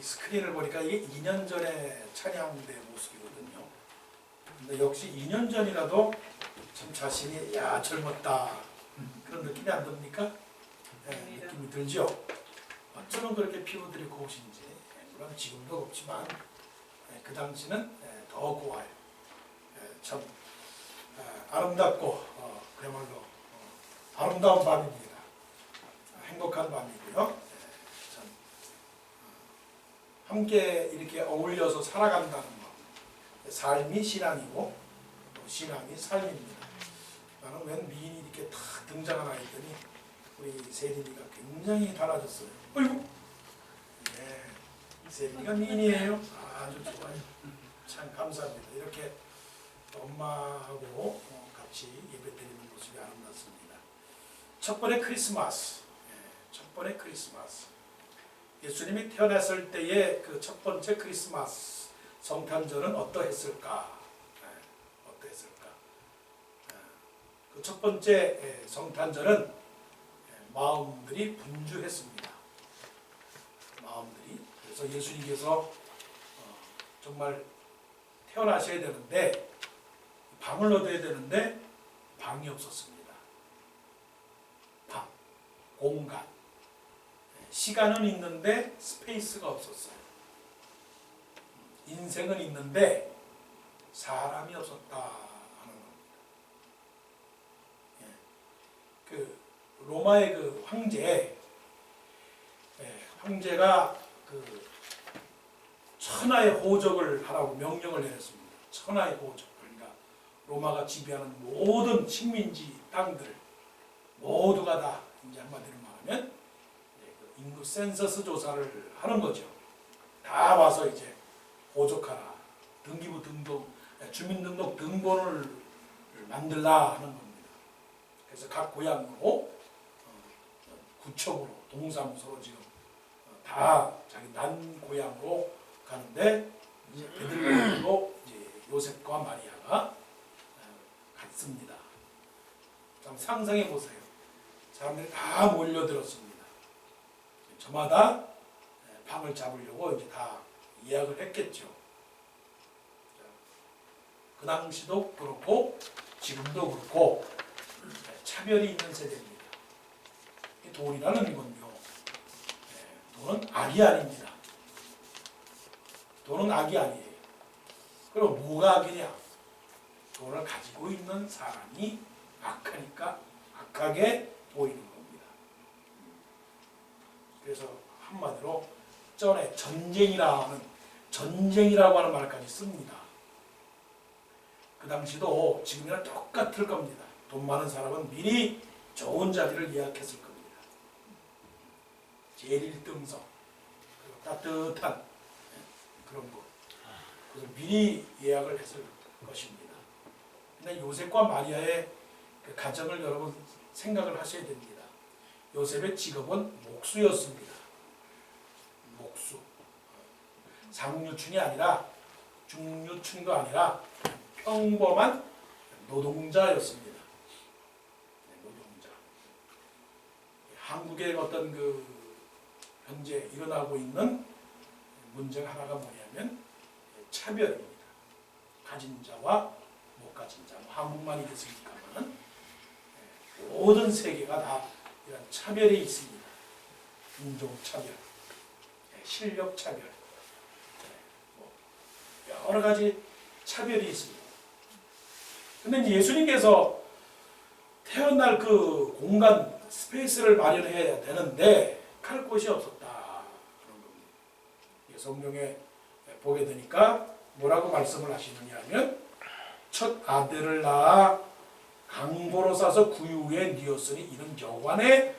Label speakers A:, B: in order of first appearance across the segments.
A: 이 스크린을 보니까 이게 2년 전에 찬양대 모습이거든요. 근데 역시 2년 전이라도 참 자신이 야 젊었다 그런 느낌이 안 듭니까? 네, 느낌이 들죠. 어쩌면 그렇게 피부들이 고우신지 물론 지금도 없지만 그 당시는 더 고와요. 참 아름답고 그야말로 아름다운 밤입니다. 행복한 밤이고요. 참 함께 이렇게 어울려서 살아간다는 것, 삶이 신앙이고 또 신앙이 삶입니다. 나는 웬 미인이 이렇게 탁 등장하나 했더니 우리 세린이가 굉장히 달라졌어요. 어이구, 네, 세린이가 미인이에요. 아주 좋아요. 참 감사합니다. 이렇게 엄마하고 같이 예배드리는 모습이 아름답습니다. 첫 번의 크리스마스, 첫 번의 크리스마스. 예수님이 태어났을 때의 그 첫 번째 크리스마스 성탄절은 어떠했을까? 어떠했을까? 그 첫 번째 성탄절은 마음들이 분주했습니다. 마음들이. 그래서 예수님께서 정말 태어나셔야 되는데 방을 얻어야 되는데 방이 없었습니다. 방, 공간, 시간은 있는데 스페이스가 없었어요. 인생은 있는데 사람이 없었다 하는 겁니다. 그 로마의 그 황제가 그 천하의 호적을 하라고 명령을 내렸습니다. 천하의 호적. 그러니까 로마가 지배하는 모든 식민지 땅들 모두가 다 이제 한마디로 말하면 인구 센서스 조사를 하는 거죠. 다 와서 이제 호적하라. 등기부 등록, 주민등록 등본을 만들라 하는 겁니다. 그래서 각 고향으로 구청으로 동사무소로 지금 다 자기 난 고향으로 가는데 이제 베들레헴으로 이제 요셉과 마리아가 갔습니다. 참 상상해 보세요. 사람들이 다 몰려들었습니다. 저마다 방을 잡으려고 이제 다 예약을 했겠죠. 그 당시도 그렇고 지금도 그렇고 차별이 있는 세대입니다. 돈이라는 건요. 돈은 악이 아닙니다. 돈은 악이 아니에요. 그럼 뭐가 악이냐? 돈을 가지고 있는 사람이 악하니까 악하게 보이는 겁니다. 그래서 한마디로 전에 전쟁이라고 하는 말까지 씁니다. 그 당시도 지금이랑 똑같을 겁니다. 돈 많은 사람은 미리 좋은 자리를 예약했을 겁니다. 제일 1등석, 따뜻한 그런 곳. 그래서 미리 예약을 했을 것입니다. 근데 요셉과 마리아의 그 가정을 여러분 생각을 하셔야 됩니다. 요셉의 직업은 목수였습니다. 목수. 상류층이 아니라 중류층도 아니라 평범한 노동자였습니다. 노동자. 한국의 어떤 그 현재 일어나고 있는 문제가 하나가 뭐냐면 차별입니다. 가진 자와 못 가진 자. 한국만이겠습니까만 모든 세계가 다 이런 차별이 있습니다. 인종 차별, 실력 차별, 여러 가지 차별이 있습니다. 근데 예수님께서 태어날 그 공간 스페이스를 마련해야 되는데 갈 곳이 없었다. 그런 겁니다. 성경에 보게 되니까 뭐라고 말씀을 하시느냐 하면 첫 아들을 낳아 강보로 싸서 구유에 뉘었으니 이는 여관에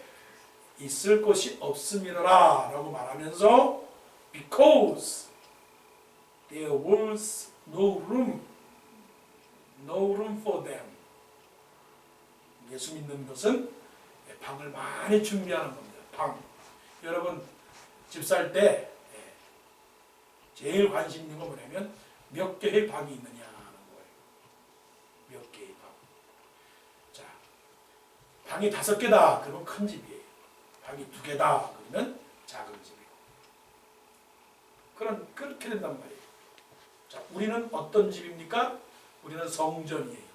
A: 있을 곳이 없음이라 라고 말하면서 because there was no room for them. 예수 믿는 것은 방을 많이 준비하는 겁니다. 방. 여러분 집 살 때 제일 관심 있는 거 뭐냐면 몇 개의 방이 있느냐 하는 거예요. 몇 개의 방. 자, 방이 5개다 그러면 큰 집이에요. 방이 2개다 그러면 작은 집이고. 그렇게 된단 말이에요. 자, 우리는 어떤 집입니까? 우리는 성전이에요.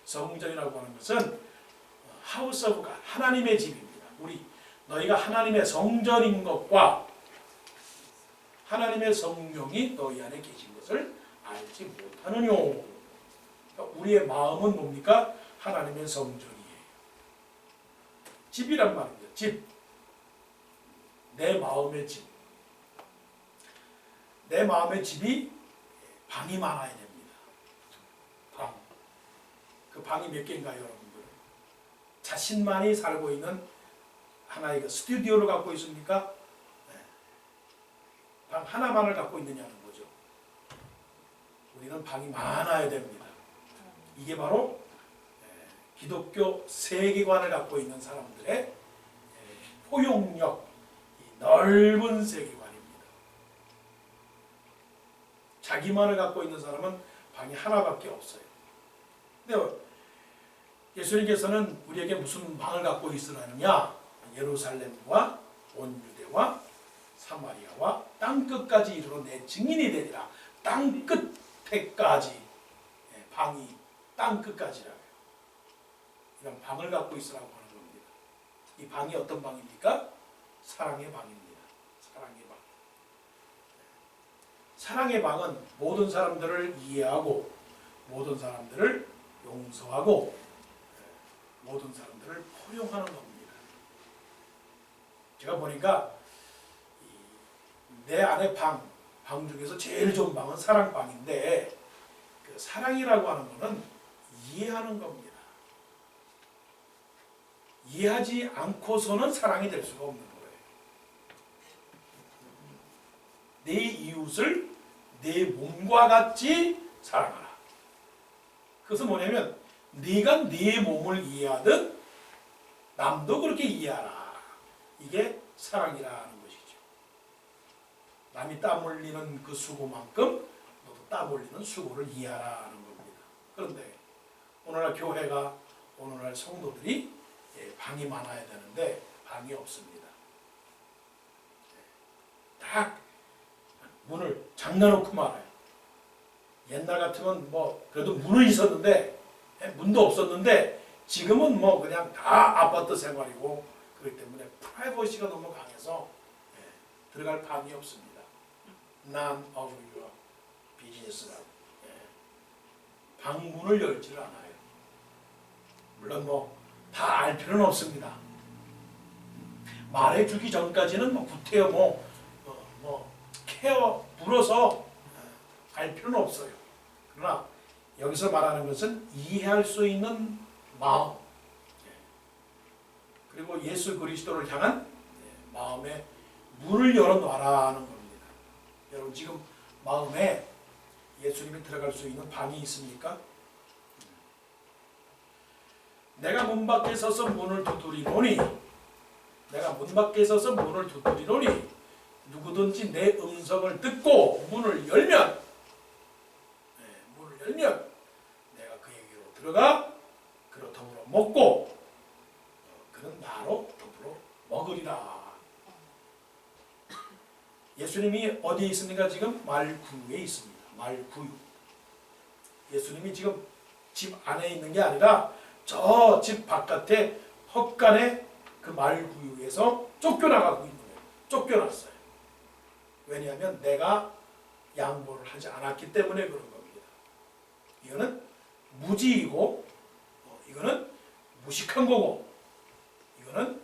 A: 성전이라고 하는 것은 하우스 오브 갓, 하나님의 집입니다. 너희가 하나님의 성전인 것과 하나님의 성령이 너희 안에 계신 것을 알지 못하느뇨. 그러니까 우리의 마음은 뭡니까? 하나님의 성전이에요. 집이란 말입니다. 집. 내 마음의 집. 내 마음의 집이 방이 많아야 됩니다. 방. 그 방이 몇 개인가요, 여러분들? 자신만이 살고 있는 하나의 그 스튜디오를 갖고 있습니까? 네. 방 하나만을 갖고 있느냐는 거죠. 우리는 방이 많아야 됩니다. 이게 바로 기독교 세계관을 갖고 있는 사람들의 포용력, 넓은 세계관입니다. 자기만을 갖고 있는 사람은 방이 하나밖에 없어요. 근데 예수님께서는 우리에게 무슨 방을 갖고 있으라느냐? 예루살렘과 온 유대와 사마리아와 땅끝까지 이르러 내 증인이 되리라. 땅끝에까지 방이 땅끝까지라고요. 이런 방을 갖고 있으라고 하는 겁니다. 이 방이 어떤 방입니까? 사랑의 방입니다. 사랑의 방. 사랑의 방은 모든 사람들을 이해하고 모든 사람들을 용서하고 모든 사람들을 포용하는 겁니다. 제가 보니까 내 안에 방 중에서 제일 좋은 방은 사랑방인데 그 사랑이라고 하는 것은 이해하는 겁니다. 이해하지 않고서는 사랑이 될 수가 없는 거예요. 내 이웃을 내 몸과 같이 사랑하라. 그것은 뭐냐면 네가 네 몸을 이해하듯 남도 그렇게 이해하라. 이게 사랑이라는 것이죠. 남이 땀 흘리는 그 수고만큼 너도 땀 흘리는 수고를 이해하라는 겁니다. 그런데 오늘날 성도들이 방이 많아야 되는데 방이 없습니다. 딱 문을 잠가놓고 말아요. 옛날 같으면 그래도 문은 있었는데 문도 없었는데 지금은 그냥 다 아파트 생활이고 그렇기 때문에 프라이버시가 너무 강해서 들어갈 방이 없습니다. None of your business라고. 방문을 열지를 않아요. 물론 다 알 필요는 없습니다. 말해주기 전까지는 구태여 케어 물어서 알 필요는 없어요. 그러나 여기서 말하는 것은 이해할 수 있는 마음 그리고 예수 그리스도를 향한 마음의 문을 열어놔라는 겁니다. 여러분 지금 마음에 예수님이 들어갈 수 있는 방이 있습니까? 내가 문 밖에 서서 문을 두드리노니 누구든지 내 음성을 듣고 문을 열면 내가 그에게로 들어가 그로 더불어 먹고 그는 나로 더불어 먹으리라. 예수님이 어디에 있습니까? 지금 말구유에 있습니다. 말구유. 예수님이 지금 집 안에 있는 게 아니라 저 집 바깥에 헛간에 그 말구유에서 쫓겨나가고 있는 거예요. 쫓겨났어요. 왜냐하면 내가 양보를 하지 않았기 때문에 그런 겁니다. 이거는 무지이고 이거는 무식한 거고 이거는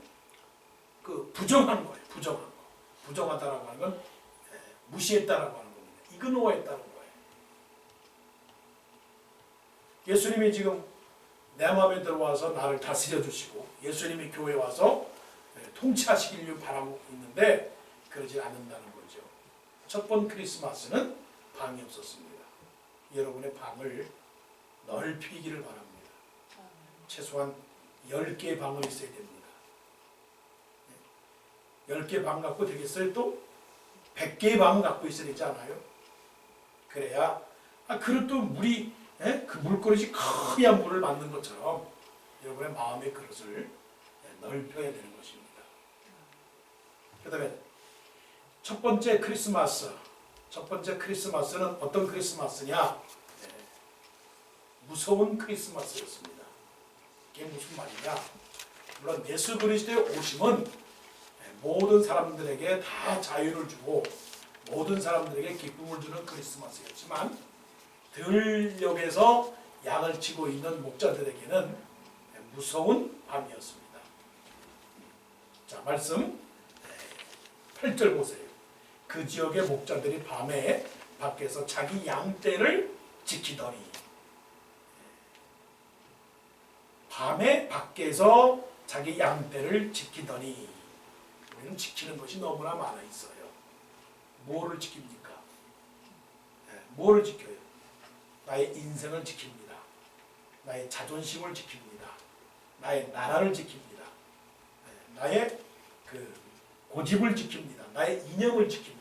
A: 그 부정한 거예요. 부정한 거. 부정하다라고 하는 건 무시했다라고 하는 겁니다. 이그노어했다는 거예요. 예수님이 지금 내 마음에 들어와서 나를 다스려 주시고 예수님이 교회에 와서 통치하시길 바라고 있는데 그러지 않는다는 거죠. 첫 번 크리스마스는 방이 없었습니다. 여러분의 방을 넓히기를 바랍니다. 최소한 10개의 방은 있어야 됩니다. 10개 방 갖고 되겠어요? 또 100개의 방은 갖고 있어야 되지 않아요? 그래야 그릇도 그 물그릇이 커야 물을 받는 것처럼 여러분의 마음의 그릇을 넓혀야 되는 것입니다. 그 다음에 첫 번째 크리스마스. 첫 번째 크리스마스는 어떤 크리스마스냐? 무서운 크리스마스였습니다. 이게 무슨 말이냐? 물론 예수 그리스도의 오심은 모든 사람들에게 다 자유를 주고 모든 사람들에게 기쁨을 주는 크리스마스였지만 들녘에서 양을 치고 있는 목자들에게는 무서운 밤이었습니다. 자, 말씀 8절 보세요. 그 지역의 목자들이 밤에 밖에서 자기 양떼를 지키더니, 밤에 밖에서 자기 양떼를 지키더니, 우리는 지키는 것이 너무나 많아 있어요. 뭐를 지킵니까? 뭐를 지켜요? 나의 인생을 지킵니다. 나의 자존심을 지킵니다. 나의 나라를 지킵니다. 나의 고집을 지킵니다. 나의 이념을 지킵니다.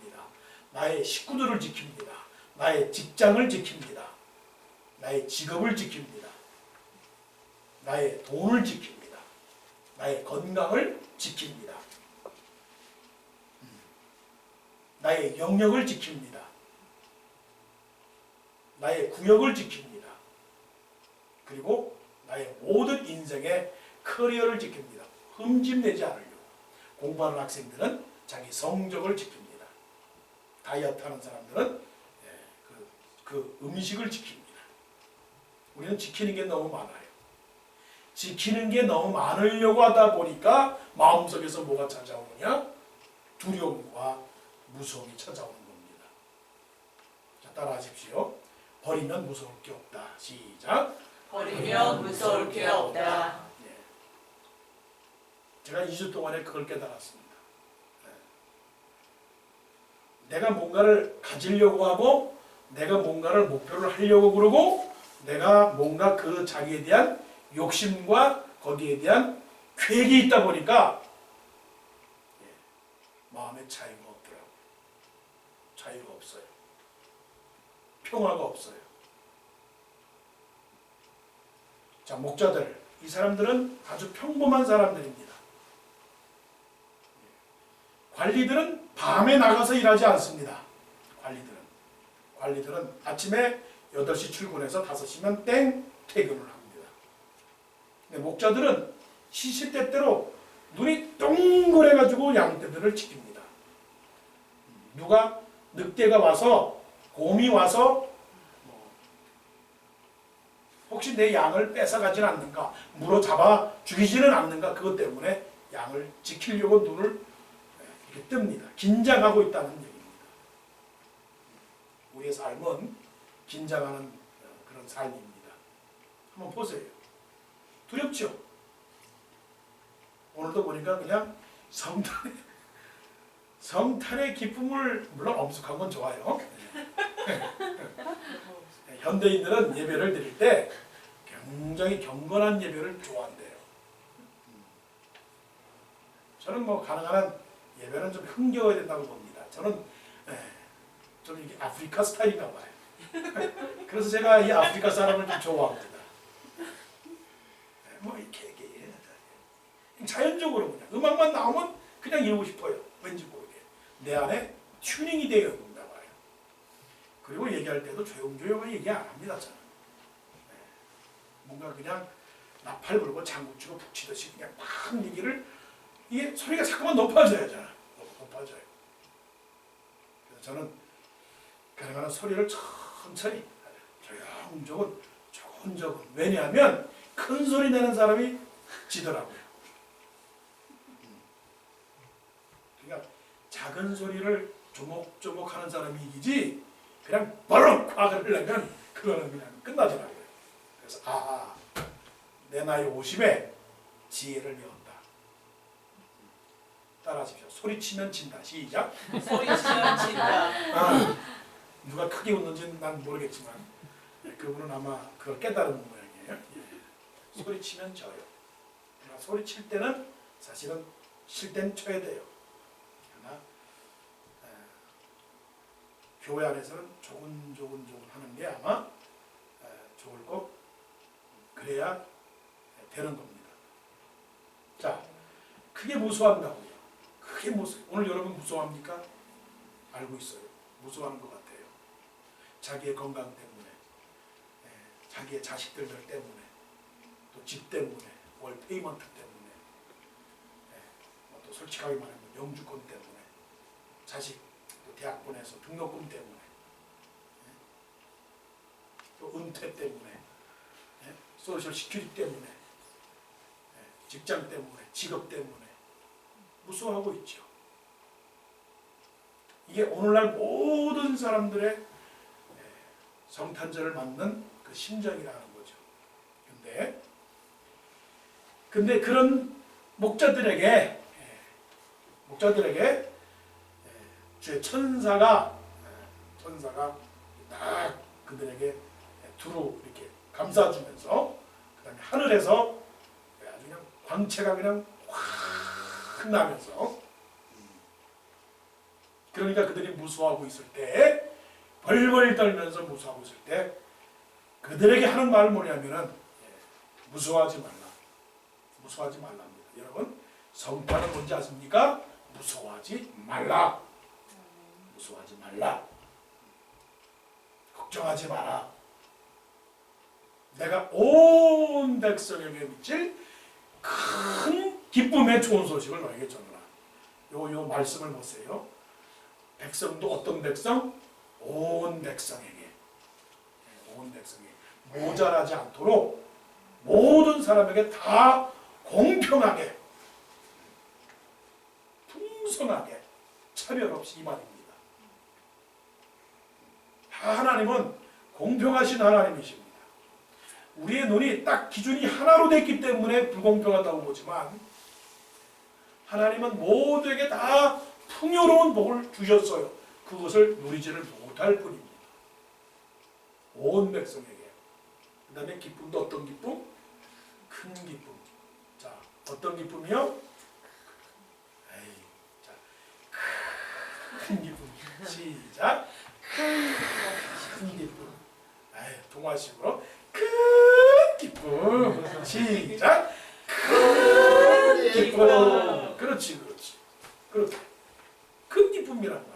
A: 나의 식구들을 지킵니다. 나의 직장을 지킵니다. 나의 직업을 지킵니다. 나의 돈을 지킵니다. 나의 건강을 지킵니다. 나의 영역을 지킵니다. 나의 구역을 지킵니다. 그리고 나의 모든 인생의 커리어를 지킵니다. 흠집내지 않으려고. 공부하는 학생들은 자기 성적을 지킵니다. 다이어트하는 사람들은 그 음식을 지킵니다. 우리는 지키는 게 너무 많아요. 지키는 게 너무 많으려고 하다 보니까 마음속에서 뭐가 찾아오느냐? 두려움과 무서움이 찾아오는 겁니다. 자, 따라하십시오. 버리면 무서울 게 없다. 시작.
B: 버리면 무서울 게 없다.
A: 제가 2주 동안에 그걸 깨달았습니다. 내가 뭔가를 가지려고 하고 내가 뭔가를 목표를 하려고 그러고 내가 뭔가 그 자기에 대한 욕심과 거기에 대한 계획이 있다 보니까 마음에 자유가 없더라고요. 자유가 없어요. 평화가 없어요. 자, 목자들, 이 사람들은 아주 평범한 사람들입니다. 관리들은 밤에 나가서 일하지 않습니다. 관리들은 아침에 8시 출근해서 5시면 땡 퇴근을 합니다. 근데 목자들은 시시때때로 눈이 동그래가지고 양떼들을 지킵니다. 누가 늑대가 와서 곰이 와서 혹시 내 양을 뺏어가지는 않는가, 물어 잡아 죽이지는 않는가, 그것 때문에 양을 지키려고 눈을 이렇게 뜹니다. 긴장하고 있다는 얘기입니다. 우리의 삶은 긴장하는 그런 삶입니다. 한번 보세요. 두렵죠? 오늘도 보니까 그냥 성탄의 기쁨을, 물론 엄숙한 건 좋아요. 현대인들은 예배를 드릴 때 굉장히 경건한 예배를 좋아한대요. 저는 뭐 가능한 한 예배는 좀 흥겨워야 된다고 봅니다. 저는 좀 이게 아프리카 스타일인가 봐요. 그래서 제가 이 아프리카 사람을 좀 좋아합니다. 뭐 이렇게 자연적으로 그냥 음악만 나오면 그냥 이러고 싶어요. 왠지 모르게 내 안에 튜닝이 되어 있나 봐요. 그리고 얘기할 때도 조용조용히 얘기 안 합니다. 저는 뭔가 그냥 나팔 불고 장구 치고 북 치듯이 그냥 막 얘기를, 이게 소리가 자꾸만 높아져야잖아. 높아져요. 그래서 저는 가능한 소리를 천천히 조곤조곤. 왜냐하면 큰 소리 내는 사람이 지더라고요. 그러니까 작은 소리를 조목조목 하는 사람이 이기지, 그냥 버럭 화를 내면 그거는 그냥 끝나더라고요. 그래서 내 나이 50에 지혜를 배웠다. 따라하십시오. 소리치면 진다. 시작.
B: 소리치면 진다.
A: 누가 크게 웃는지는 난 모르겠지만 그분은 아마 그걸 깨달은 모양이에요. 소리치면 져요. 그러나 소리칠 때는 사실은 쉴 땐 쳐야 돼요. 그러나 교회 안에서는 조곤조곤 하는 게 아마 좋을 것, 그래야 되는 겁니다. 자, 크게 무서워한다고요. 크게 오늘 여러분 무서워합니까? 알고 있어요. 무서워하는 것 같아요. 자기의 건강 때문에, 자기의 자식들 때문에, 또 집 때문에, 월 페이먼트 때문에, 또 솔직하게 말하면 영주권 때문에, 자식 또 대학 보내서 등록금 때문에, 또 은퇴 때문에, 소셜 시큐리티 때문에, 직장 때문에, 직업 때문에 무서워하고 있죠. 이게 오늘날 모든 사람들의 성탄절을 맞는 그 심정이라는 거죠. 근데 그런 목자들에게 주의 천사가 딱 그들에게 두루 이렇게 감싸주면서 그다음에 하늘에서 아주 그냥 광채가 그냥 확 나면서, 그러니까 그들이 무서워하고 있을 때, 벌벌 떨면서 무서워하고 있을 때 그들에게 하는 말은 뭐냐면은 무서워하지 말랍니다. 여러분, 성탄은 뭔지 아십니까? 무서워하지 말라. 걱정하지 마라. 내가 온 백성에게 미칠 큰 기쁨의 좋은 소식을 너에게 전하라. 요 말씀을 보세요. 백성도 어떤 백성? 온 백성에게 모자라지 않도록 모든 사람에게 다 공평하게, 풍성하게, 차별 없이 이 말입니다. 하나님은 공평하신 하나님이십니다. 우리의 눈이 딱 기준이 하나로 됐기 때문에 불공평하다고 보지만, 하나님은 모두에게 다 풍요로운 복을 주셨어요. 그것을 누리지를 못할 뿐입니다. 온 백성에게. 그 다음에 기쁨도 어떤 기쁨? 큰 기쁨. 자, 어떤 기쁨이요? 큰 기쁨. 시작. 큰 기쁨. 동화식으로 큰 기쁨. 시작. 큰 기쁨. 그렇지. 그렇게 큰 기쁨이란 말이에요.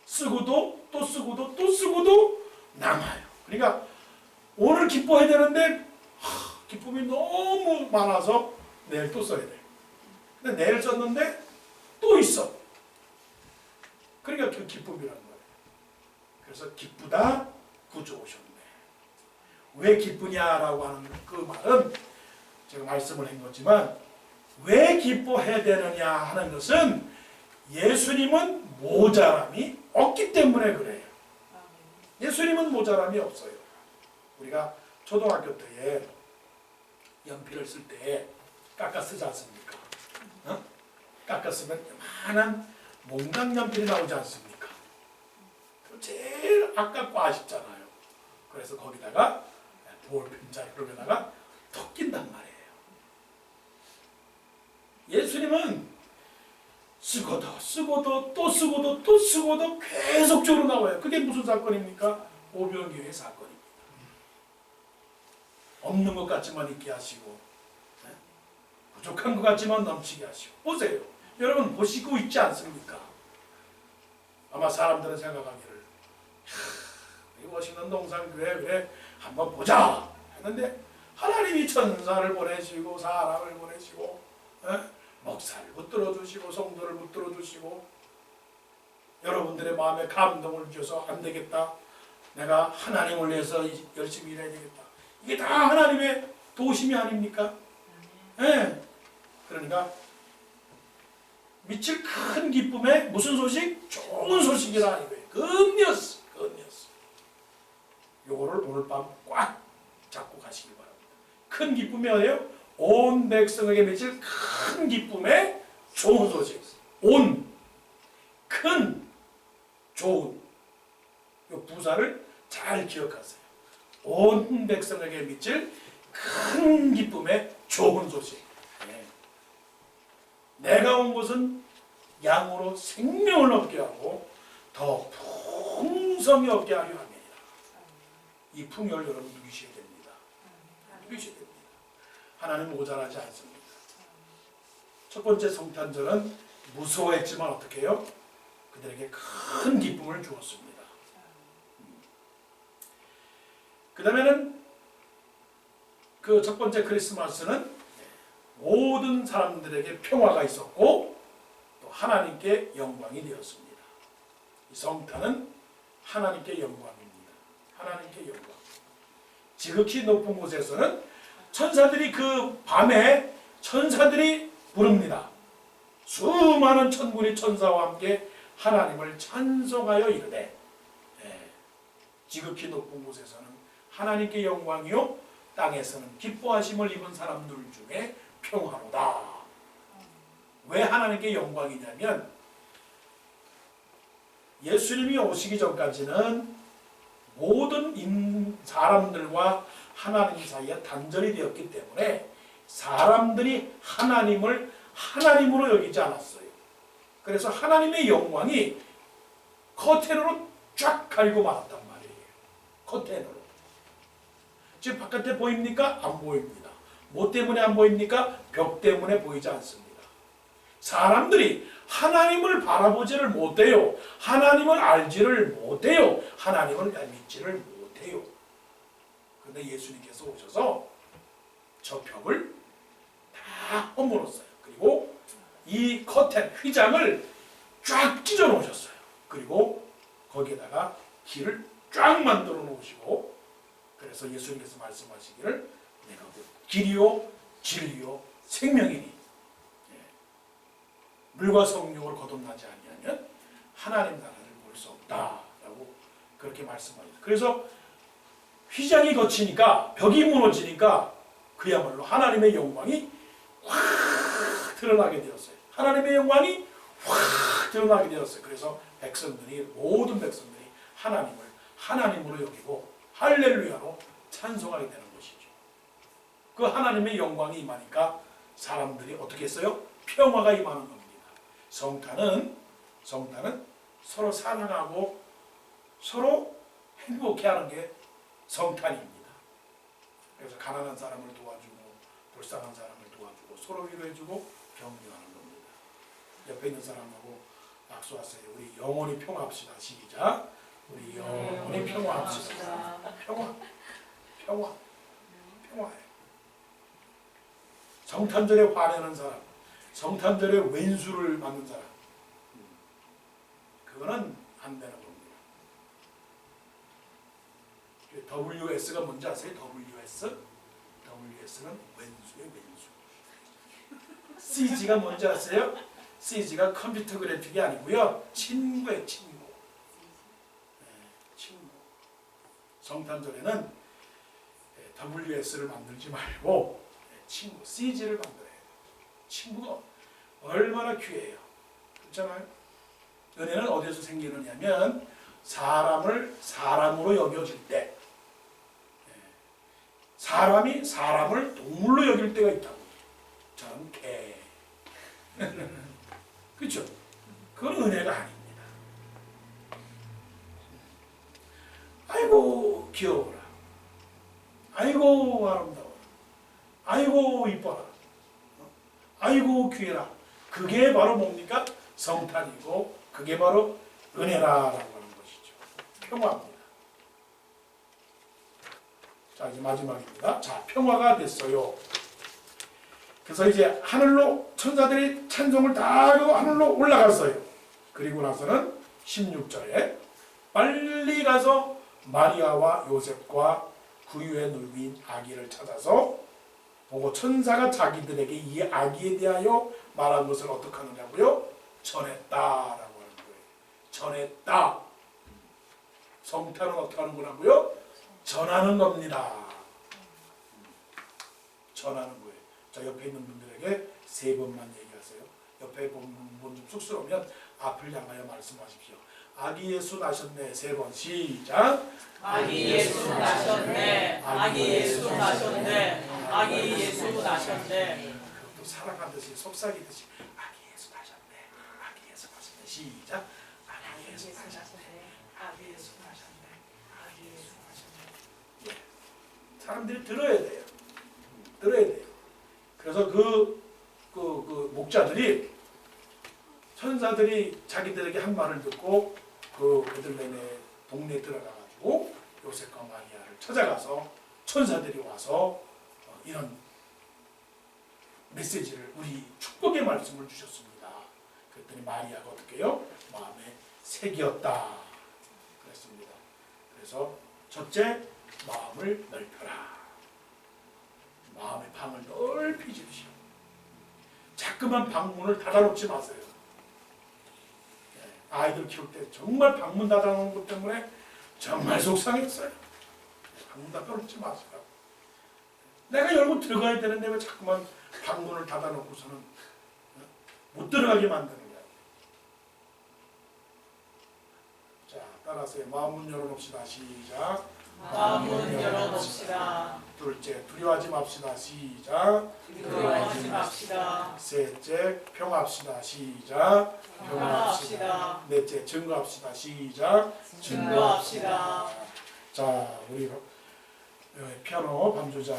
A: 쓰고도 또 쓰고도 또 쓰고도 남아요. 그러니까 오늘 기뻐해야 되는데 기쁨이 너무 많아서 내일 또 써야 돼. 근데 내일 썼는데 또 있어. 그러니까 그 기쁨이란 말이에요. 그래서 기쁘다 구주 오셨네. 왜 기쁘냐라고 하는 그 말은 제가 말씀을 한 거지만, 왜 기뻐해야 되느냐 하는 것은 예수님은 모자람이 없기 때문에 그래요. 예수님은 모자람이 없어요. 우리가 초등학교 때에 연필을 쓸 때 깎아 쓰지 않습니까? 깎아 쓰면 요만한 몽당 연필이 나오지 않습니까? 제일 아깝고 아쉽잖아요. 그래서 거기다가 볼펜자루에다가 턱 낀단 말이에요. 예수님은 쓰고도 또 쓰고도 또 쓰고도 계속적으로 나와요. 그게 무슨 사건입니까? 오병이어의 사건입니다. 없는 것 같지만 있게 하시고, 부족한 것 같지만 넘치게 하시고. 보세요. 여러분 보시고 있지 않습니까? 아마 사람들은 생각하기를, 이 멋있는 동산교회 그래 한번 보자 했는데, 하나님이 천사를 보내시고 사람을 보내시고 목사를 붙들어 주시고 성도를 붙들어 주시고, 여러분들의 마음에 감동을 주셔서 안 되겠다, 내가 하나님을 위해서 열심히 일해야 되겠다. 이게 다 하나님의 도심이 아닙니까? 그러니까 미칠 큰 기쁨의 무슨 소식? 좋은 소식이라 이거예요. 굿뉴스. 요거를 오늘 밤 꽉 잡고 가시기 바랍니다. 큰 기쁨이 어디예요? 온 백성에게 미칠 큰 기쁨의 좋은 소식. 큰, 좋은. 이 부사를 잘 기억하세요. 온 백성에게 미칠 큰 기쁨의 좋은 소식. 내가 온 것은 양으로 생명을 얻게 하고 더 풍성히 얻게 하려 합니다. 이 풍요를 여러분 누리셔야 됩니다. 하나님은 모자라지 않습니다. 첫 번째 성탄절은 무서워했지만 어떻게 해요? 그들에게 큰 기쁨을 주었습니다. 그 다음에는 그 첫 번째 크리스마스는 모든 사람들에게 평화가 있었고 또 하나님께 영광이 되었습니다. 이 성탄은 하나님께 영광입니다. 하나님께 영광. 지극히 높은 곳에서는 천사들이 그 밤에 천사들이 부릅니다. 수많은 천군이 천사와 함께 하나님을 찬송하여 이르되 지극히 높은 곳에서는 하나님께 영광이요 땅에서는 기뻐하심을 입은 사람들 중에 평화로다. 왜 하나님께 영광이냐면 예수님이 오시기 전까지는 모든 사람들과 하나님 사이에 단절이 되었기 때문에 사람들이 하나님을 하나님으로 여기지 않았어요. 그래서 하나님의 영광이 커튼으로 쫙 가리고 말았단 말이에요. 커튼으로. 지금 바깥에 보입니까? 안 보입니다. 뭐 때문에 안 보입니까? 벽 때문에 보이지 않습니다. 사람들이 하나님을 바라보지를 못해요. 하나님을 알지를 못해요. 하나님을 믿지를 못해요. 그런데 예수님께서 오셔서 저 벽을 다 허물었어요. 그리고 이 커튼, 휘장을 쫙 찢어 놓으셨어요. 그리고 거기에다가 길을 쫙 만들어 놓으시고 그래서 예수님께서 말씀하시기를 내가 길이요 진리요 생명이니 물과 성령으로 거듭나지 아니하면 하나님 나라를 볼 수 없다라고 그렇게 말씀하셨어요. 그래서 휘장이 거치니까 벽이 무너지니까 그야말로 하나님의 영광이 확 드러나게 되었어요. 하나님의 영광이 확 드러나게 되었어요. 그래서 모든 백성들이 하나님을 하나님으로 여기고 할렐루야로 찬송하게 되는 것이죠. 그 하나님의 영광이 임하니까 사람들이 어떻게 했어요? 평화가 임하는 겁니다. 성탄은 서로 사랑하고 서로 행복해하는 게 성탄입니다. 그래서 가난한 사람을 도와주고 불쌍한 사람을 도와주고 서로 위로해주고 격려하는 겁니다. 옆에 있는 사람하고 약속하세요. 우리 영원히 평화합시다. 시작. 우리 영원히 평화합시다. 평화해. 성탄절에 화내는 사람, 성탄절에 왼수를 맞는 사람, 그거는 안 되는 겁니다. WS가 뭔지 아세요? WS는 왼수예요, 왼수. CG가 뭔지 아세요? CG가 컴퓨터 그래픽이 아니고요, 친구예요, 친구. 친구. 성탄절에는 WS를 만들지 말고 친구, CG를 만들어야 돼요. 친구가 얼마나 귀해요. 그렇잖아요? 은혜는 어디서 생기느냐면 사람을 사람으로 여겨질 때, 사람이 사람을 동물로 여길 때가 있다고. 저는 개. 그렇죠? 그건 은혜가 아닙니다. 아이고 귀여워라. 아이고 아름다워라. 아이고 이뻐라. 아이고 귀해라. 그게 바로 뭡니까? 성탄이고 그게 바로 은혜라라고 하는 것이죠. 평화입니다. 자, 이제 마지막입니다. 자, 평화가 됐어요. 그래서 이제 하늘로 천사들이 찬송을 다 하고 하늘로 올라갔어요. 그리고 나서는 16절에 빨리 가서 마리아와 요셉과 구유의 누이인 아기를 찾아서 보고 천사가 자기들에게 이 아기에 대하여 말한 것을 어떻게 하느냐고요? 전했다라고 하는 거예요. 전했다. 성탄은 어떻게 하는 거라고요? 전하는 겁니다. 전하는 거예요. 자, 옆에 있는 분들에게 3번만 얘기하세요. 옆에 분 좀 쑥스러우면 앞을 향하여 말씀하십시오. 아기 예수 나셨네. 3번 시작.
B: 아기 예수 나셨네. 아기 예수 나셨네. 아기 예수 나셨네.
A: 그것도 사랑하듯이 속삭이듯이 아기 예수 나셨네. 아기 예수 나셨네. 시작. 아기 예수 나셨네. 아기 예수 나셨네. 아기 예수 나셨네. 예. 사람들이 들어야 돼요. 들어야 돼요. 그래서 그 목자들이 천사들이 자기들에게 한 말을 듣고 그 베들레헴의 동네에 들어가가지고 요셉과 마리아를 찾아가서 천사들이 와서 이런 메시지를 우리 축복의 말씀을 주셨습니다. 그랬더니 마리아가 어떻게 해요? 마음에 새겼다 그랬습니다. 그래서 첫째, 마음을 넓혀라. 마음의 방을 넓히십시오. 자꾸만 방문을 닫아놓지 마세요. 아이들 키울 때 정말 방문 닫아놓은 것 때문에 정말 속상했어요. 방문 닫아놓지 마세요. 내가 열고 들어가야 되는데 왜 자꾸만 방문을 닫아놓고서는 못 들어가게 만드는 거야. 자, 따라서 마음문 열어놓읍시다. 시작.
B: 마음문 열어놓읍시다.
A: 둘째, 두려워하지 맙시다. 시작.
B: 두려워하지 맙시다.
A: 셋째, 평화합시다. 시작.
B: 평화합시다.
A: 넷째, 증거합시다. 시작.
B: 증거합시다.
A: 자, 우리 피아노 반주자